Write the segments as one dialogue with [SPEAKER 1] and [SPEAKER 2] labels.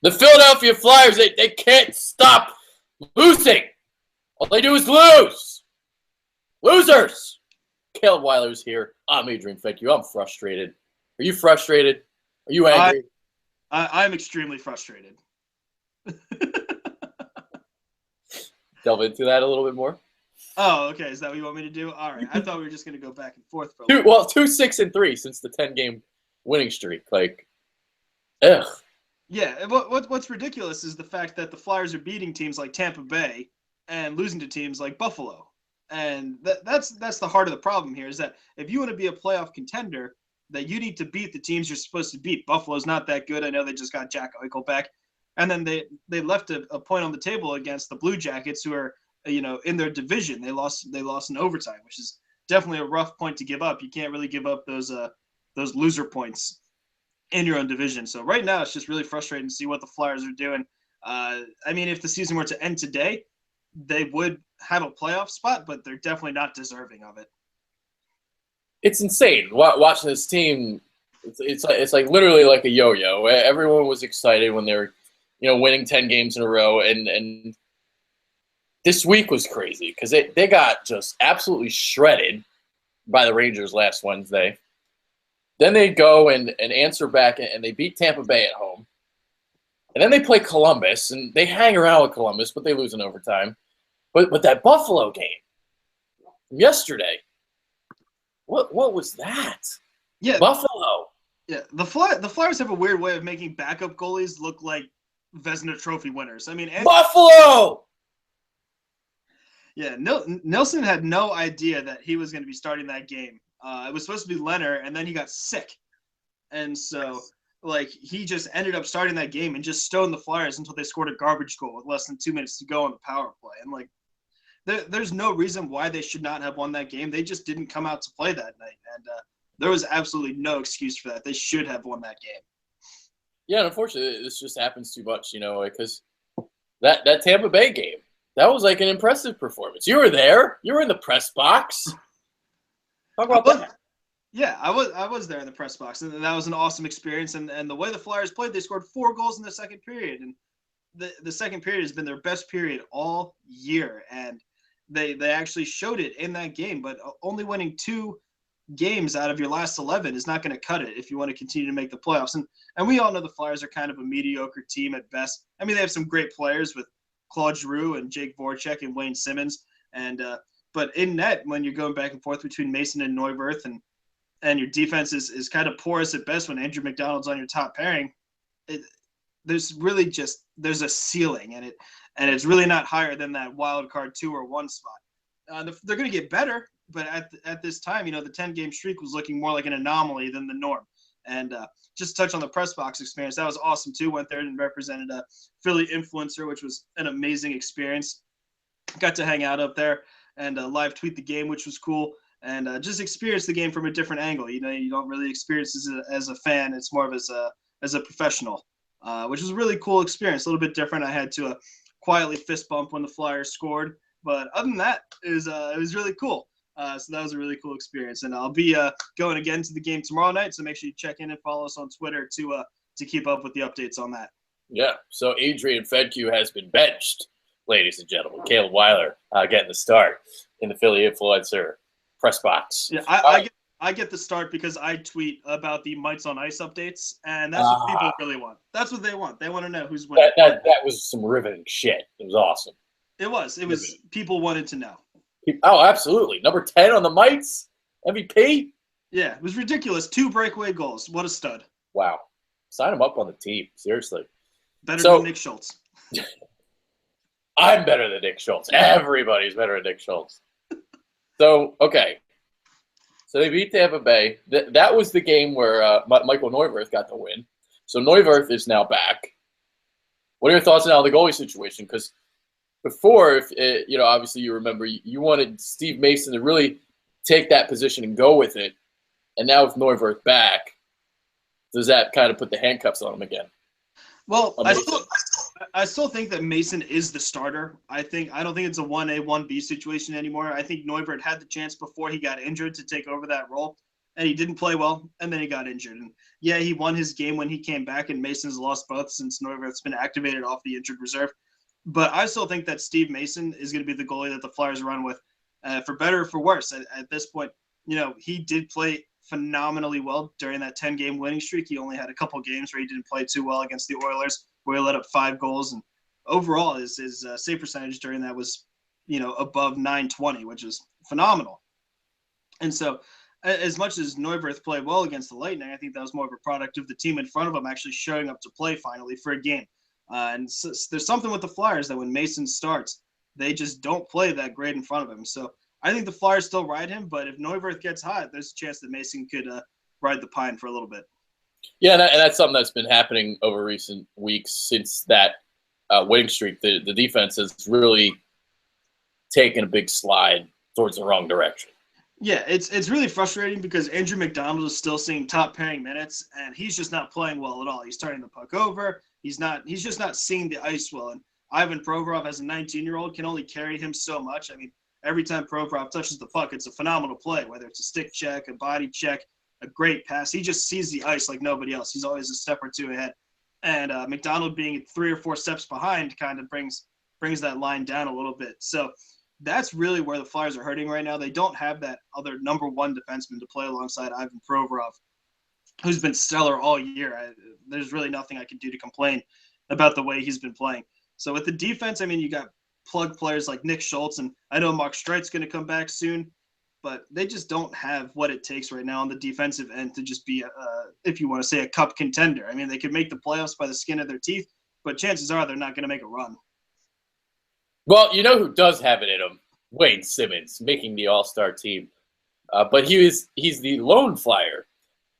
[SPEAKER 1] The Philadelphia Flyers, they can't stop losing. All they do is lose. Losers. Caleb Weiler's here. I'm Adrian Fenke. I'm frustrated. Are you frustrated? Are you angry?
[SPEAKER 2] I'm extremely frustrated.
[SPEAKER 1] Delve into that a little bit more.
[SPEAKER 2] Oh, okay. Is that what you want me to do? All right. I thought we were just going to go back and forth for a
[SPEAKER 1] little. Well, 2-6-3 since the 10-game winning streak. Like, ugh.
[SPEAKER 2] Yeah. What's ridiculous is the fact that the Flyers are beating teams like Tampa Bay and losing to teams like Buffalo. And that's the heart of the problem here is that if you want to be a playoff contender, that you need to beat the teams you're supposed to beat. Buffalo's not that good. I know they just got Jack Eichel back. And then they left a point on the table against the Blue Jackets, who are, in their division. They lost in overtime, which is definitely a rough point to give up. You can't really give up those loser points in your own division. So right now it's just really frustrating to see what the Flyers are doing. If the season were to end today, they would have a playoff spot, but they're definitely not deserving of it.
[SPEAKER 1] It's insane watching this team. It's like literally like a yo-yo. Everyone was excited when they were, winning 10 games in a row, and this week was crazy because they got just absolutely shredded by the Rangers last Wednesday. Then they go and answer back, and they beat Tampa Bay at home. And then they play Columbus, and they hang around with Columbus, but they lose in overtime. But that Buffalo game from yesterday, what was that?
[SPEAKER 2] Yeah,
[SPEAKER 1] Buffalo.
[SPEAKER 2] Yeah, the Flyers have a weird way of making backup goalies look like Vezina Trophy winners.
[SPEAKER 1] Buffalo!
[SPEAKER 2] Yeah, Nelson had no idea that he was going to be starting that game. It was supposed to be Leonard, and then he got sick. And so, he just ended up starting that game and just stoned the Flyers until they scored a garbage goal with less than 2 minutes to go on the power play. And, there's no reason why they should not have won that game. They just didn't come out to play that night. And there was absolutely no excuse for that. They should have won that game.
[SPEAKER 1] Yeah, unfortunately, this just happens too much, because that Tampa Bay game, that was like an impressive performance. You were there. You were in the press box. Talk about that.
[SPEAKER 2] Yeah, I was there in the press box, and that was an awesome experience. And the way the Flyers played, they scored 4 goals in the second period, and the second period has been their best period all year, and they actually showed it in that game. But only winning 2 games out of your last 11 is not going to cut it if you want to continue to make the playoffs. And we all know the Flyers are kind of a mediocre team at best. I mean, they have some great players with Claude Giroux and Jake Voracek and Wayne Simmons, but in net, when you're going back and forth between Mason and Neuwirth, and your defense is kind of porous at best when Andrew McDonald's on your top pairing, there's a ceiling, and it's really not higher than that wild card 2 or 1 spot. They're going to get better, but at this time, the 10-game streak was looking more like an anomaly than the norm. And just to touch on the press box experience, that was awesome too. Went there and represented a Philly influencer, which was an amazing experience. Got to hang out up there and live tweet the game, which was cool. And just experience the game from a different angle. You don't really experience it as a fan. It's more of as a professional, which was a really cool experience. A little bit different. I had to quietly fist bump when the Flyers scored. But other than that, it was really cool. So that was a really cool experience. And I'll be going again to the game tomorrow night. So make sure you check in and follow us on Twitter to keep up with the updates on that.
[SPEAKER 1] Yeah. So Adrian Fenke has been benched, ladies and gentlemen. Caleb Weiler getting the start in the Philly Influencer press box.
[SPEAKER 2] Yeah, I get the start because I tweet about the Mites on Ice updates, and that's what people really want. That's what they want. They want to know who's winning.
[SPEAKER 1] That was some riveting shit. It was awesome.
[SPEAKER 2] It was. People wanted to know.
[SPEAKER 1] Oh, absolutely. Number 10 on the Mites, MVP.
[SPEAKER 2] Yeah, it was ridiculous. 2 breakaway goals. What a stud.
[SPEAKER 1] Wow. Sign him up on the team. Seriously.
[SPEAKER 2] Better than Nick Schultz.
[SPEAKER 1] I'm better than Nick Schultz. Everybody's better than Nick Schultz. So, okay. So they beat Tampa Bay. That was the game where Michael Neuwirth got the win. So Neuwirth is now back. What are your thoughts on the goalie situation? Because before, obviously you remember you wanted Steve Mason to really take that position and go with it. And now with Neuwirth back, does that kind of put the handcuffs on him again?
[SPEAKER 2] Well, I still think that Mason is the starter. I don't think it's a 1A, 1B situation anymore. I think Neuwirth had the chance before he got injured to take over that role. and he didn't play well, and then he got injured. And yeah, he won his game when he came back, and Mason's lost both since Neuwirth's been activated off the injured reserve. But I still think that Steve Mason is going to be the goalie that the Flyers run with, for better or for worse. At this point, he did play phenomenally well during that 10-game winning streak. He only had a couple games where he didn't play too well against the Oilers, where he let up 5 goals. And overall, his save percentage during that was, above .920, which is phenomenal. And so, as much as Neuwirth played well against the Lightning, I think that was more of a product of the team in front of him actually showing up to play finally for a game. And so there's something with the Flyers that when Mason starts, they just don't play that great in front of him. So I think the Flyers still ride him, but if Neuwirth gets hot, there's a chance that Mason could ride the pine for a little bit.
[SPEAKER 1] Yeah, and that's something that's been happening over recent weeks since that winning streak. The defense has really taken a big slide towards the wrong direction.
[SPEAKER 2] Yeah, it's really frustrating because Andrew McDonald is still seeing top pairing minutes, and he's just not playing well at all. He's turning the puck over. He's just not seeing the ice well. And Ivan Provorov, as a 19-year-old, can only carry him so much. I mean, every time Provorov touches the puck, it's a phenomenal play, whether it's a stick check, a body check, a great pass. He just sees the ice like nobody else. He's always a step or two ahead. And McDonald being 3 or 4 steps behind kind of brings that line down a little bit. So that's really where the Flyers are hurting right now. They don't have that other number 1 defenseman to play alongside Ivan Provorov, who's been stellar all year. There's really nothing I can do to complain about the way he's been playing. So with the defense, I mean, you got plug players like Nick Schultz, and I know Mark Streit's going to come back soon, but they just don't have what it takes right now on the defensive end to just be, if you want to say, a cup contender. I mean, they could make the playoffs by the skin of their teeth, but chances are they're not going to make a run.
[SPEAKER 1] Well, you know who does have it in him? Wayne Simmons, making the All-Star team. But he's the lone Flyer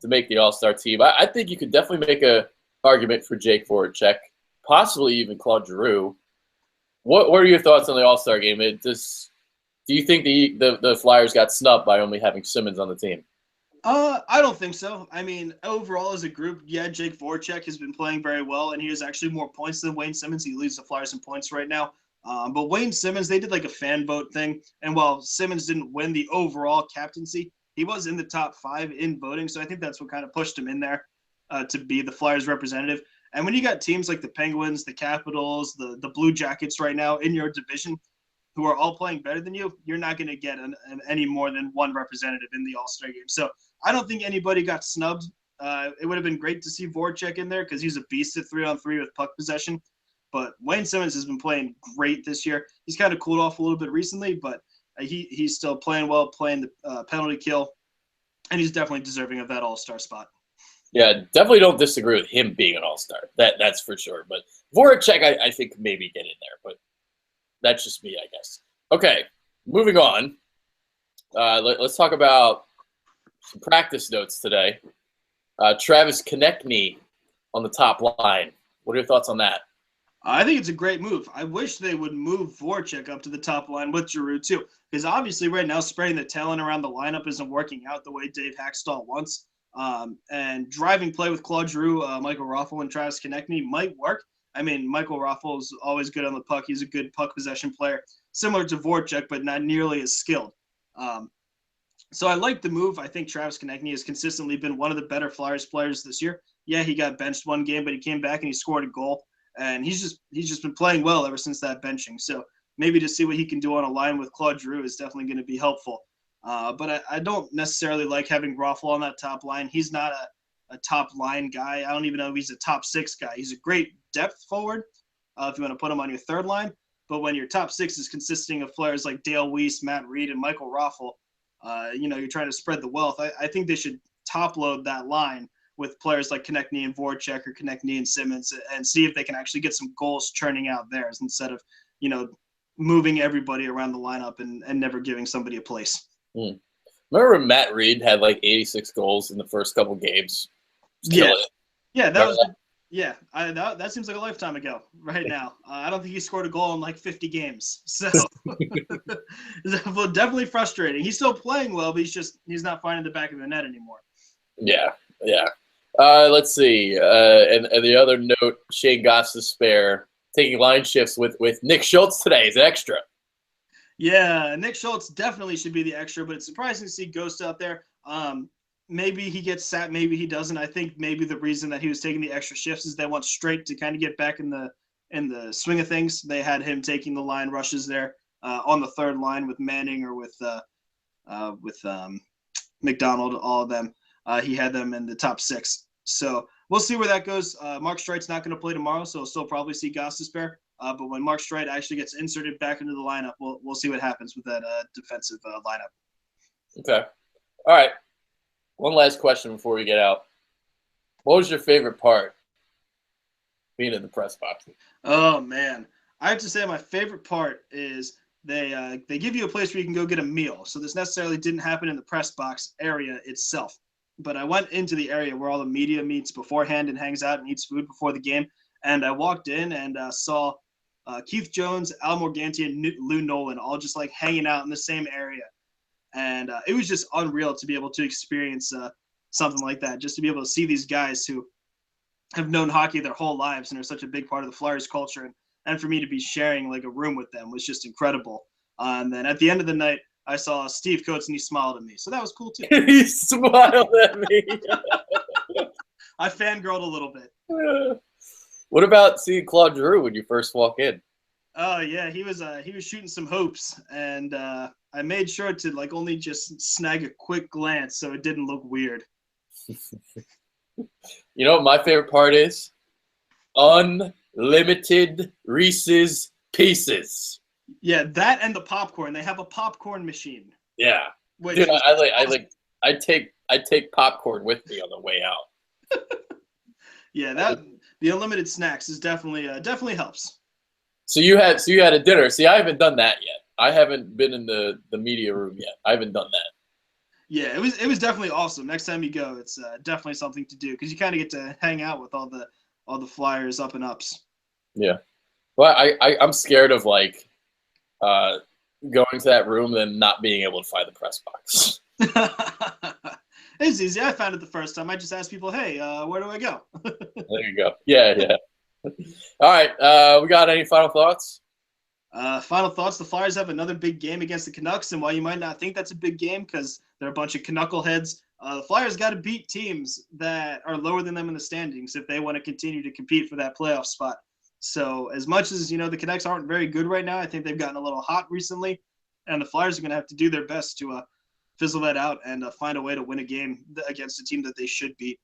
[SPEAKER 1] to make the All-Star team. I think you could definitely make a argument for Jake Voracek, possibly even Claude Giroux. What are your thoughts on the All-Star game? Do you think the Flyers got snubbed by only having Simmons on the team?
[SPEAKER 2] I don't think so. I mean, overall as a group, yeah, Jake Voracek has been playing very well, and he has actually more points than Wayne Simmons. He leads the Flyers in points right now. But Wayne Simmons, they did like a fan vote thing, and while Simmons didn't win the overall captaincy, he was in the top 5 in voting, so I think that's what kind of pushed him in there to be the Flyers representative. And when you got teams like the Penguins, the Capitals, the Blue Jackets right now in your division who are all playing better than you, you're not going to get any more than one representative in the All-Star game. So I don't think anybody got snubbed. It would have been great to see Voracek in there because he's a beast at 3-on-3 with puck possession. But Wayne Simmons has been playing great this year. He's kind of cooled off a little bit recently, but he's still playing well, playing the penalty kill, and he's definitely deserving of that All-Star spot.
[SPEAKER 1] Yeah, definitely don't disagree with him being an All-Star. That's for sure. But Voracek, I think maybe get in there, but that's just me, I guess. Okay, moving on. Let's talk about some practice notes today. Travis Konechny on the top line. What are your thoughts on that?
[SPEAKER 2] I think it's a great move. I wish they would move Voracek up to the top line with Giroux too, because obviously right now spreading the talent around the lineup isn't working out the way Dave Hackstall wants. And driving play with Claude Giroux, Michael Raffl, and Travis Konechny might work. I mean, Michael Raffl is always good on the puck. He's a good puck possession player, similar to Voracek, but not nearly as skilled. So I like the move. I think Travis Konechny has consistently been one of the better Flyers players this year. Yeah, he got benched one game, but he came back and he scored a goal. And he's just been playing well ever since that benching. So maybe to see what he can do on a line with Claude Giroux is definitely going to be helpful. But I don't necessarily like having Raffl on that top line. He's not a top line guy. I don't even know if he's a top 6 guy. He's a great depth forward if you want to put him on your third line. But when your top 6 is consisting of players like Dale Weiss, Matt Reed, and Michael Raffl, you're trying to spread the wealth. I think they should top load that line with players like Konechny and Voracek or Konechny and Simmons and see if they can actually get some goals churning out theirs instead of, moving everybody around the lineup and never giving somebody a place.
[SPEAKER 1] Remember when Matt Reed had like 86 goals in the first couple games?
[SPEAKER 2] Yeah. Yeah, that seems like a lifetime ago right now. I don't think he scored a goal in like 50 games. So definitely frustrating. He's still playing well, but he's not finding the back of the net anymore.
[SPEAKER 1] Yeah. Let's see. And the other note, Shane Goss to spare, taking line shifts with Nick Schultz today is extra.
[SPEAKER 2] Yeah, Nick Schultz definitely should be the extra, but it's surprising to see Ghost out there. maybe he gets sat, maybe he doesn't. I think maybe the reason that he was taking the extra shifts is they want Straight to kind of get back in the swing of things. They had him taking the line rushes there on the third line with Manning or with McDonald, all of them. He had them in the top 6. So we'll see where that goes. Mark Streit's not going to play tomorrow, so we'll still probably see Gostisbehere. But when Mark Streit actually gets inserted back into the lineup, we'll see what happens with that defensive lineup.
[SPEAKER 1] Okay. All right. One last question before we get out. What was your favorite part being in the press box?
[SPEAKER 2] Oh, man. I have to say my favorite part is they give you a place where you can go get a meal. So this necessarily didn't happen in the press box area itself. But I went into the area where all the media meets beforehand and hangs out and eats food before the game. And I walked in and saw Keith Jones, Al Morganti, and Lou Nolan all just like hanging out in the same area. And it was just unreal to be able to experience something like that, just to be able to see these guys who have known hockey their whole lives and are such a big part of the Flyers culture. And for me to be sharing like a room with them was just incredible. And then at the end of the night, I saw Steve Coates and he smiled at me. So that was cool too.
[SPEAKER 1] He smiled at me.
[SPEAKER 2] I fangirled a little bit.
[SPEAKER 1] What about seeing Claude Giroux when you first walk in?
[SPEAKER 2] Oh yeah, he was shooting some hoops, and I made sure to like only just snag a quick glance so it didn't look weird.
[SPEAKER 1] You know what my favorite part is? Unlimited Reese's Pieces.
[SPEAKER 2] Yeah, that and the popcorn. They have a popcorn machine.
[SPEAKER 1] Yeah, dude, I take popcorn with me on the way out.
[SPEAKER 2] Yeah, the unlimited snacks is definitely helps.
[SPEAKER 1] So you had a dinner. See, I haven't done that yet. I haven't been in the media room yet. I haven't done that.
[SPEAKER 2] Yeah, it was definitely awesome. Next time you go, it's definitely something to do because you kind of get to hang out with all the Flyers up and ups.
[SPEAKER 1] Yeah, well, I'm scared of like going to that room and not being able to find the press box.
[SPEAKER 2] It's easy. I found it the first time. I just asked people, "Hey, where do I go?"
[SPEAKER 1] There you go. Yeah. All right. We got any final thoughts?
[SPEAKER 2] Final thoughts. The Flyers have another big game against the Canucks, and while you might not think that's a big game because they're a bunch of knuckleheads, the Flyers got to beat teams that are lower than them in the standings if they want to continue to compete for that playoff spot. So as much as, the Canucks aren't very good right now, I think they've gotten a little hot recently, and the Flyers are going to have to do their best to fizzle that out and find a way to win a game against a team that they should beat.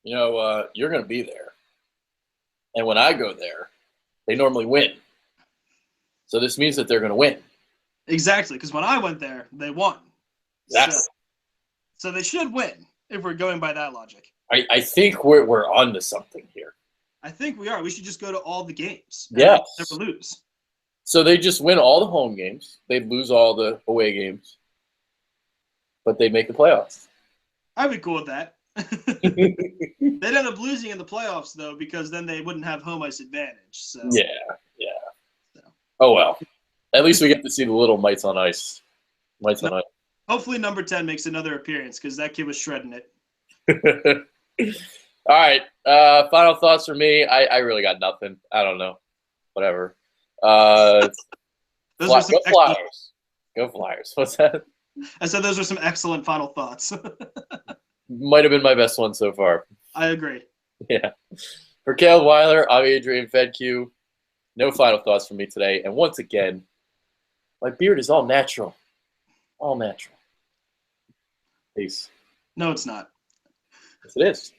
[SPEAKER 1] You're going to be there. And when I go there, they normally win. So this means that they're going to win.
[SPEAKER 2] Exactly, because when I went there, they won. So they should win if we're going by that logic.
[SPEAKER 1] I think we're on to something here.
[SPEAKER 2] I think we are. We should just go to all the games.
[SPEAKER 1] Yes.
[SPEAKER 2] Never lose.
[SPEAKER 1] So they just win all the home games. They lose all the away games. But they make the playoffs.
[SPEAKER 2] I'd be cool with that. They'd end up losing in the playoffs, though, because then they wouldn't have home ice advantage. So
[SPEAKER 1] Yeah. So. Oh, well. At least we get to see the little mites on ice.
[SPEAKER 2] Hopefully number 10 makes another appearance because that kid was shredding it.
[SPEAKER 1] All right. Final thoughts for me. I really got nothing. I don't know. Whatever. Go Flyers. Go Flyers. What's that?
[SPEAKER 2] I said those are some excellent final thoughts.
[SPEAKER 1] Might have been my best one so far.
[SPEAKER 2] I agree.
[SPEAKER 1] Yeah. For Caleb Weiler, I'm Adrian Fedque. No final thoughts from me today. And once again, my beard is all natural. All natural. Peace.
[SPEAKER 2] No, it's not.
[SPEAKER 1] Yes, it is.